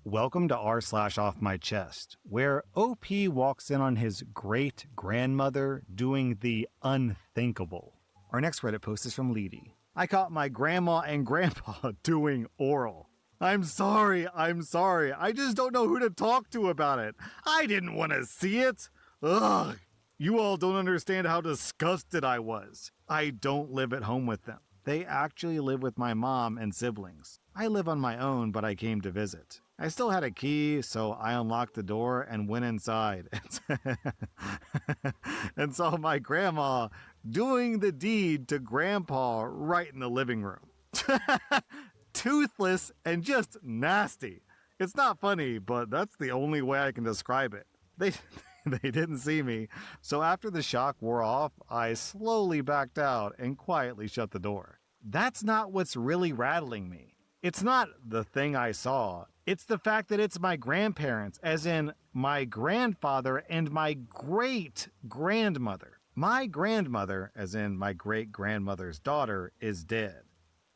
Welcome to r/off my chest, where OP walks in on his great-grandmother doing the unthinkable. Our next Reddit post is from Leedy. I caught my grandma and grandpa doing oral. I'm sorry, I just don't know who to talk to about it. I didn't want to see it. Ugh, you all don't understand how disgusted I was. I don't live at home with them. They actually live with my mom and siblings. I live on my own, but I came to visit. I still had a key, so I unlocked the door and went inside and saw my grandma doing the deed to grandpa right in the living room. Toothless and just nasty. It's not funny, but that's the only way I can describe it. They didn't see me, so after the shock wore off, I slowly backed out and quietly shut the door. That's not what's really rattling me. It's not the thing I saw. It's the fact that it's my grandparents, as in my grandfather and my great-grandmother. My grandmother, as in my great-grandmother's daughter, is dead.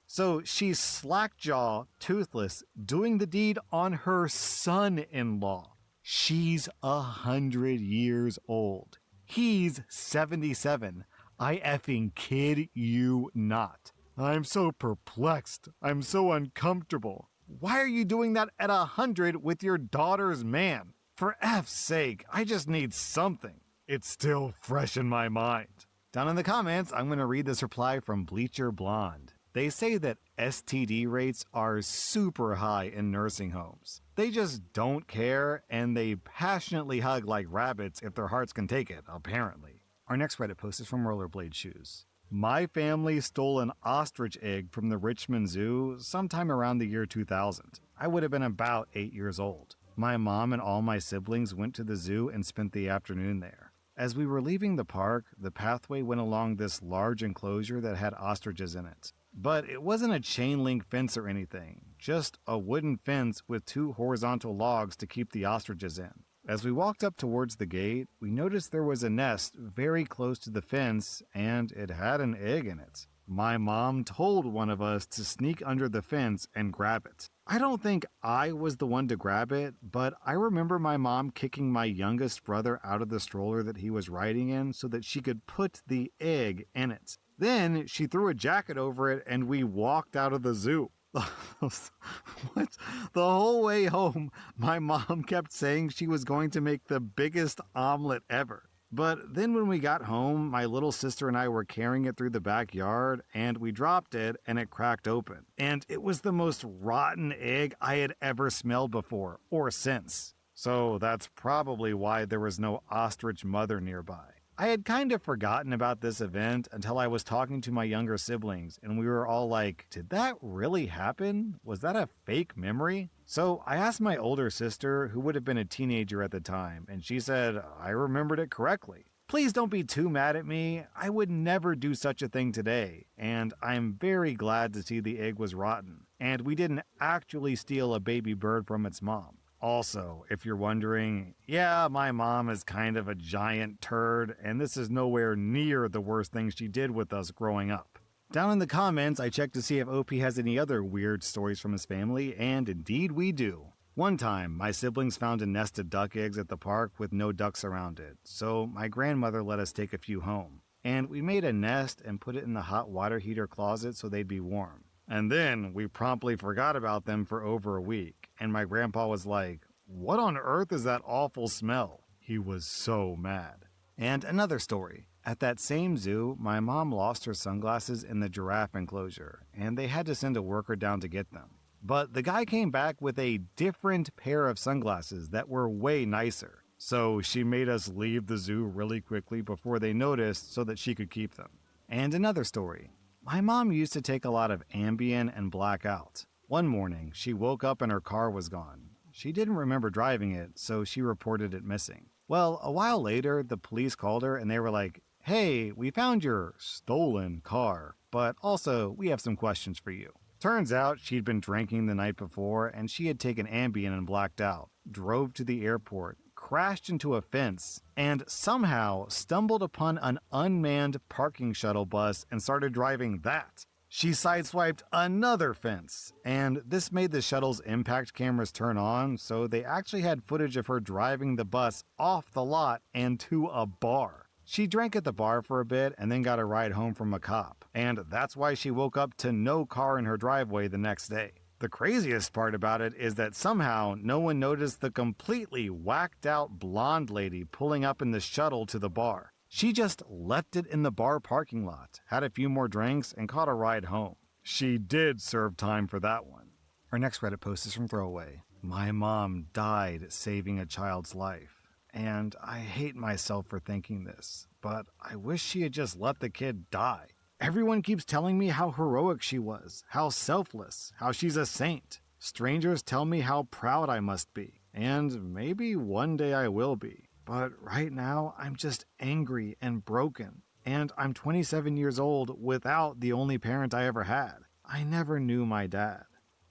So she's slackjaw, toothless, doing the deed on her son-in-law. She's 100 years old. He's 77. I effing kid you not. I'm so perplexed. I'm so uncomfortable. Why are you doing that at 100 with your daughter's man? For F's sake, I just need something. It's still fresh in my mind. Down in the comments, I'm going to read this reply from Bleacher Blonde. They say that STD rates are super high in nursing homes. They just don't care, and they passionately hug like rabbits if their hearts can take it, apparently. Our next Reddit post is from Rollerblade Shoes. My family stole an ostrich egg from the Richmond Zoo sometime around the year 2000. I would have been about 8 years old. My mom and all my siblings went to the zoo and spent the afternoon there. As we were leaving the park, the pathway went along this large enclosure that had ostriches in it. But it wasn't a chain link fence or anything, just a wooden fence with 2 horizontal logs to keep the ostriches in. As we walked up towards the gate, we noticed there was a nest very close to the fence, and it had an egg in it. My mom told one of us to sneak under the fence and grab it. I don't think I was the one to grab it, but I remember my mom kicking my youngest brother out of the stroller that he was riding in so that she could put the egg in it. Then she threw a jacket over it and we walked out of the zoo. What? The whole way home, my mom kept saying she was going to make the biggest omelet ever. But then when we got home, my little sister and I were carrying it through the backyard, and we dropped it, and it cracked open. And it was the most rotten egg I had ever smelled before, or since. So that's probably why there was no ostrich mother nearby. I had kind of forgotten about this event until I was talking to my younger siblings, and we were all like, did that really happen? Was that a fake memory? So I asked my older sister, who would have been a teenager at the time, and she said, I remembered it correctly. Please don't be too mad at me. I would never do such a thing today, and I'm very glad to see the egg was rotten, and we didn't actually steal a baby bird from its mom. Also, if you're wondering, yeah, my mom is kind of a giant turd, and this is nowhere near the worst thing she did with us growing up. Down in the comments, I checked to see if OP has any other weird stories from his family, and indeed we do. One time, my siblings found a nest of duck eggs at the park with no ducks around it, so my grandmother let us take a few home. And we made a nest and put it in the hot water heater closet so they'd be warm. And then we promptly forgot about them for over a week, and my grandpa was like, what on earth is that awful smell? He was so mad. And another story. At that same zoo, my mom lost her sunglasses in the giraffe enclosure, and they had to send a worker down to get them. But the guy came back with a different pair of sunglasses that were way nicer. So she made us leave the zoo really quickly before they noticed so that she could keep them. And another story. My mom used to take a lot of Ambien and black out. One morning, she woke up and her car was gone. She didn't remember driving it, so she reported it missing. Well, a while later, the police called her and they were like, hey, we found your stolen car, but also we have some questions for you. Turns out she'd been drinking the night before and she had taken Ambien and blacked out, drove to the airport, crashed into a fence, and somehow stumbled upon an unmanned parking shuttle bus and started driving that. She sideswiped another fence, and this made the shuttle's impact cameras turn on, so they actually had footage of her driving the bus off the lot and to a bar. She drank at the bar for a bit and then got a ride home from a cop, and that's why she woke up to no car in her driveway the next day. The craziest part about it is that somehow no one noticed the completely whacked out blonde lady pulling up in the shuttle to the bar. She just left it in the bar parking lot, had a few more drinks, and caught a ride home. She did serve time for that one. Our next Reddit post is from Throwaway. My mom died saving a child's life, and I hate myself for thinking this, but I wish she had just let the kid die. Everyone keeps telling me how heroic she was, how selfless, how she's a saint. Strangers tell me how proud I must be, and maybe one day I will be. But right now, I'm just angry and broken, and I'm 27 years old without the only parent I ever had. I never knew my dad.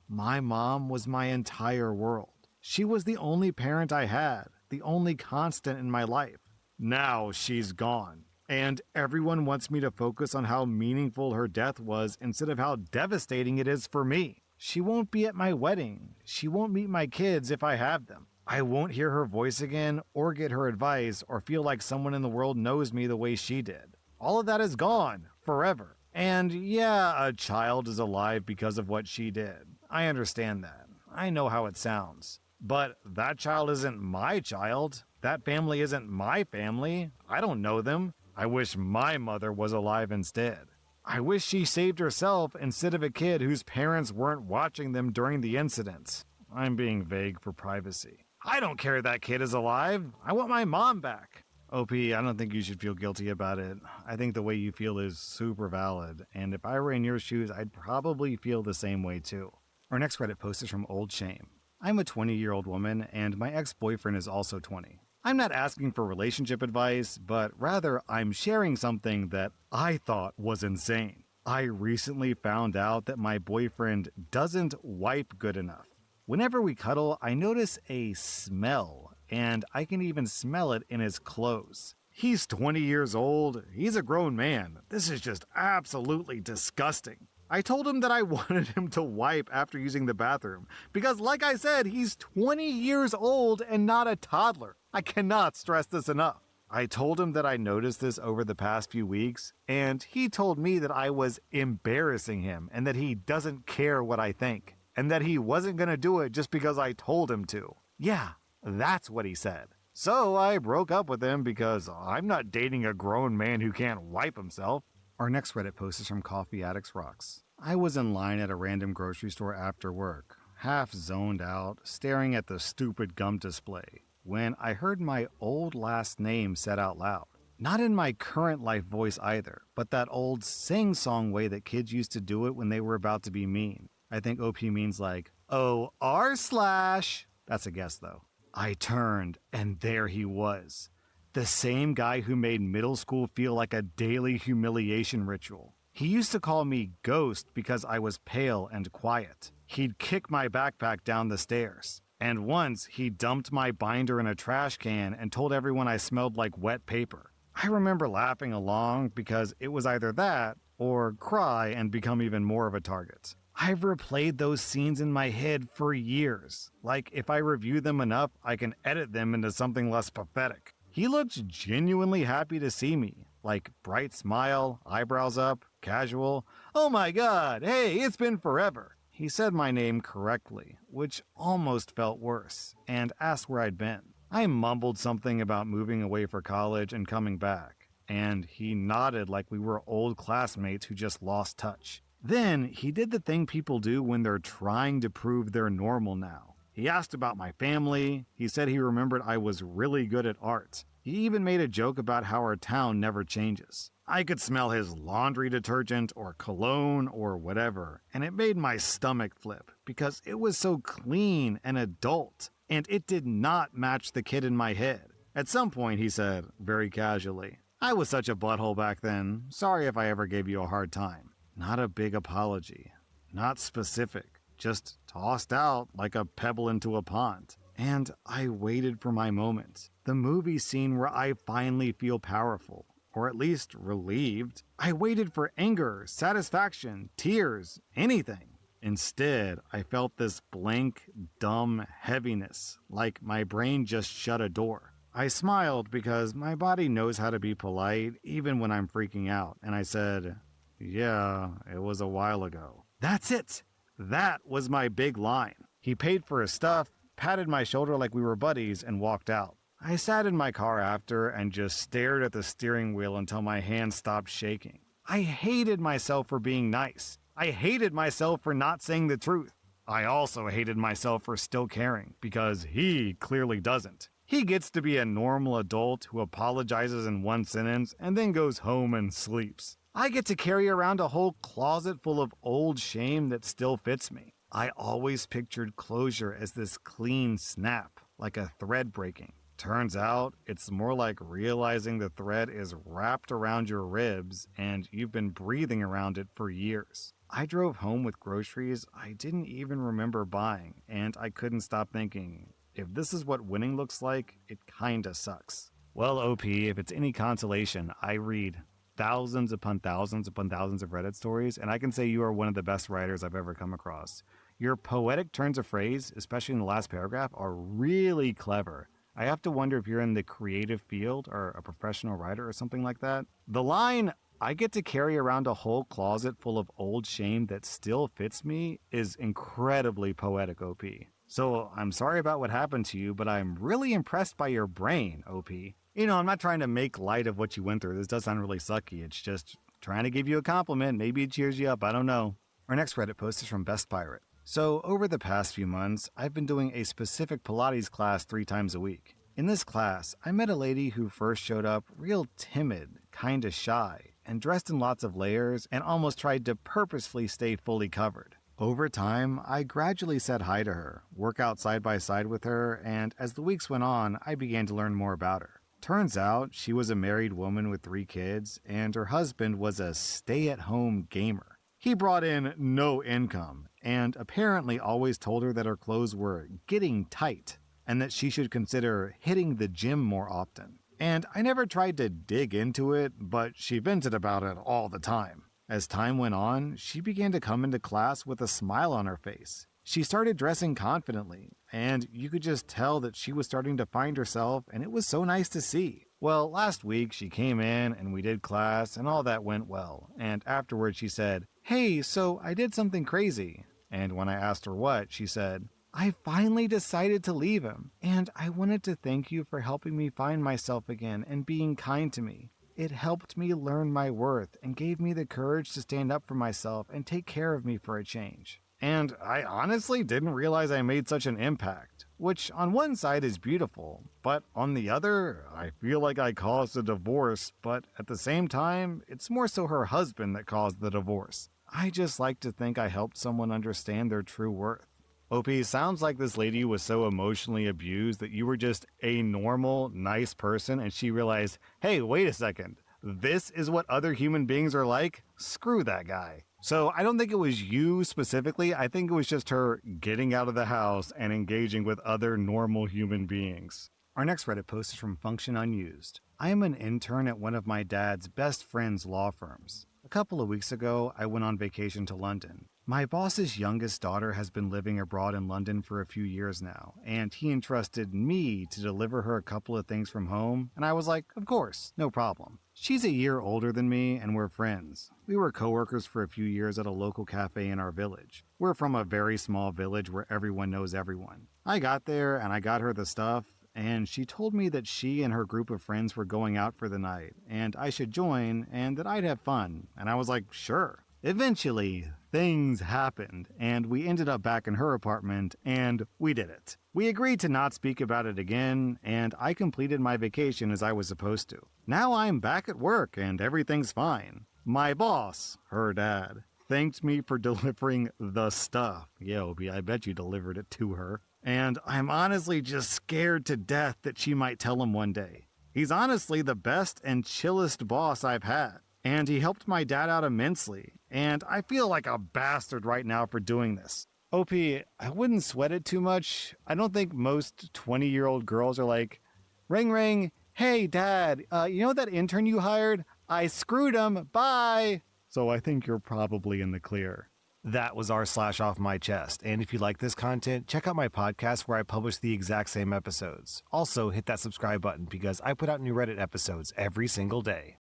My mom was my entire world. She was the only parent I had, the only constant in my life. Now she's gone, and everyone wants me to focus on how meaningful her death was instead of how devastating it is for me. She won't be at my wedding. She won't meet my kids if I have them. I won't hear her voice again, or get her advice, or feel like someone in the world knows me the way she did. All of that is gone, forever. And yeah, a child is alive because of what she did. I understand that. I know how it sounds. But that child isn't my child. That family isn't my family. I don't know them. I wish my mother was alive instead. I wish she saved herself instead of a kid whose parents weren't watching them during the incident. I'm being vague for privacy. I don't care that kid is alive. I want my mom back. OP, I don't think you should feel guilty about it. I think the way you feel is super valid, and if I were in your shoes, I'd probably feel the same way too. Our next Reddit post is from Old Shame. I'm a 20-year-old woman, and my ex-boyfriend is also 20. I'm not asking for relationship advice, but rather I'm sharing something that I thought was insane. I recently found out that my boyfriend doesn't wipe good enough. Whenever we cuddle, I notice a smell, and I can even smell it in his clothes. He's 20 years old, he's a grown man. This is just absolutely disgusting. I told him that I wanted him to wipe after using the bathroom, because like I said, he's 20 years old and not a toddler. I cannot stress this enough. I told him that I noticed this over the past few weeks, and he told me that I was embarrassing him and that he doesn't care what I think. And that he wasn't going to do it just because I told him to. Yeah, that's what he said. So I broke up with him because I'm not dating a grown man who can't wipe himself. Our next Reddit post is from Coffee Addicts Rocks. I was in line at a random grocery store after work, half zoned out, staring at the stupid gum display, when I heard my old last name said out loud. Not in my current life voice either, but that old sing-song way that kids used to do it when they were about to be mean. I think OP means like, O-R/. That's a guess though. I turned, and there he was. The same guy who made middle school feel like a daily humiliation ritual. He used to call me Ghost because I was pale and quiet. He'd kick my backpack down the stairs. And once, he dumped my binder in a trash can and told everyone I smelled like wet paper. I remember laughing along because it was either that or cry and become even more of a target. I've replayed those scenes in my head for years. Like, if I review them enough, I can edit them into something less pathetic. He looked genuinely happy to see me. Like, bright smile, eyebrows up, casual. Oh my god, hey, it's been forever. He said my name correctly, which almost felt worse, and asked where I'd been. I mumbled something about moving away for college and coming back, and he nodded like we were old classmates who just lost touch. Then, he did the thing people do when they're trying to prove they're normal now. He asked about my family. He said he remembered I was really good at art. He even made a joke about how our town never changes. I could smell his laundry detergent or cologne or whatever, and it made my stomach flip because it was so clean and adult, and it did not match the kid in my head. At some point, he said, very casually, I was such a butthole back then. Sorry if I ever gave you a hard time. Not a big apology. Not specific. Just tossed out like a pebble into a pond. And I waited for my moment. The movie scene where I finally feel powerful. or at least relieved. I waited for anger, satisfaction, tears, anything. Instead, I felt this blank, dumb heaviness, like my brain just shut a door. I smiled because my body knows how to be polite even when I'm freaking out, and I said, "Yeah, it was a while ago." That's it! That was my big line. He paid for his stuff, patted my shoulder like we were buddies, and walked out. I sat in my car after and just stared at the steering wheel until my hands stopped shaking. I hated myself for being nice. I hated myself for not saying the truth. I also hated myself for still caring, because he clearly doesn't. He gets to be a normal adult who apologizes in one sentence and then goes home and sleeps. I get to carry around a whole closet full of old shame that still fits me. I always pictured closure as this clean snap, like a thread breaking. Turns out, it's more like realizing the thread is wrapped around your ribs and you've been breathing around it for years. I drove home with groceries I didn't even remember buying, and I couldn't stop thinking, if this is what winning looks like, it kinda sucks. Well, OP, if it's any consolation, I read thousands upon thousands upon thousands of Reddit stories, and I can say you are one of the best writers I've ever come across. Your poetic turns of phrase, especially in the last paragraph, are really clever. I have to wonder if you're in the creative field or a professional writer or something like that. The line, "I get to carry around a whole closet full of old shame that still fits me," is incredibly poetic, OP. So I'm sorry about what happened to you, but I'm really impressed by your brain, OP. You know, I'm not trying to make light of what you went through. This does sound really sucky. It's just trying to give you a compliment. Maybe it cheers you up. I don't know. Our next Reddit post is from Best Pirate. So over the past few months, I've been doing a specific Pilates class 3 times a week. In this class, I met a lady who first showed up real timid, kinda shy, and dressed in lots of layers and almost tried to purposefully stay fully covered. Over time, I gradually said hi to her, work out side by side with her, and as the weeks went on, I began to learn more about her. Turns out, she was a married woman with 3 kids, and her husband was a stay-at-home gamer. He brought in no income, and apparently always told her that her clothes were getting tight, and that she should consider hitting the gym more often. And I never tried to dig into it, but she vented about it all the time. As time went on, she began to come into class with a smile on her face. She started dressing confidently, and you could just tell that she was starting to find herself, and it was so nice to see. Well, last week she came in and we did class and all that went well, and afterwards she said, "Hey, so I did something crazy." And when I asked her what, she said, "I finally decided to leave him, and I wanted to thank you for helping me find myself again and being kind to me. It helped me learn my worth and gave me the courage to stand up for myself and take care of me for a change." And I honestly didn't realize I made such an impact, which on one side is beautiful, but on the other, I feel like I caused a divorce, but at the same time, it's more so her husband that caused the divorce. I just like to think I helped someone understand their true worth. OP, sounds like this lady was so emotionally abused that you were just a normal, nice person and she realized, hey, wait a second, this is what other human beings are like? Screw that guy. So I don't think it was you specifically, I think it was just her getting out of the house and engaging with other normal human beings. Our next Reddit post is from Function Unused. I am an intern at one of my dad's best friend's law firms. A couple of weeks ago, I went on vacation to London. My boss's youngest daughter has been living abroad in London for a few years now, and he entrusted me to deliver her a couple of things from home, and I was like, of course, no problem. She's a year older than me, and we're friends. We were coworkers for a few years at a local cafe in our village. We're from a very small village where everyone knows everyone. I got there, and I got her the stuff, and she told me that she and her group of friends were going out for the night, and I should join, and that I'd have fun, and I was like, sure. Eventually, things happened, and we ended up back in her apartment, and we did it. We agreed to not speak about it again, and I completed my vacation as I was supposed to. Now I'm back at work, and everything's fine. My boss, her dad, thanked me for delivering the stuff. Yeah, Obi, I bet you delivered it to her. And I'm honestly just scared to death that she might tell him one day. He's honestly the best and chillest boss I've had. And he helped my dad out immensely, and I feel like a bastard right now for doing this. OP, I wouldn't sweat it too much. I don't think most 20-year-old girls are like, ring ring, Hey, Dad, you know that intern you hired? I screwed him. Bye. So I think you're probably in the clear. That was r/off my chest. And if you like this content, check out my podcast where I publish the exact same episodes. Also, hit that subscribe button because I put out new Reddit episodes every single day.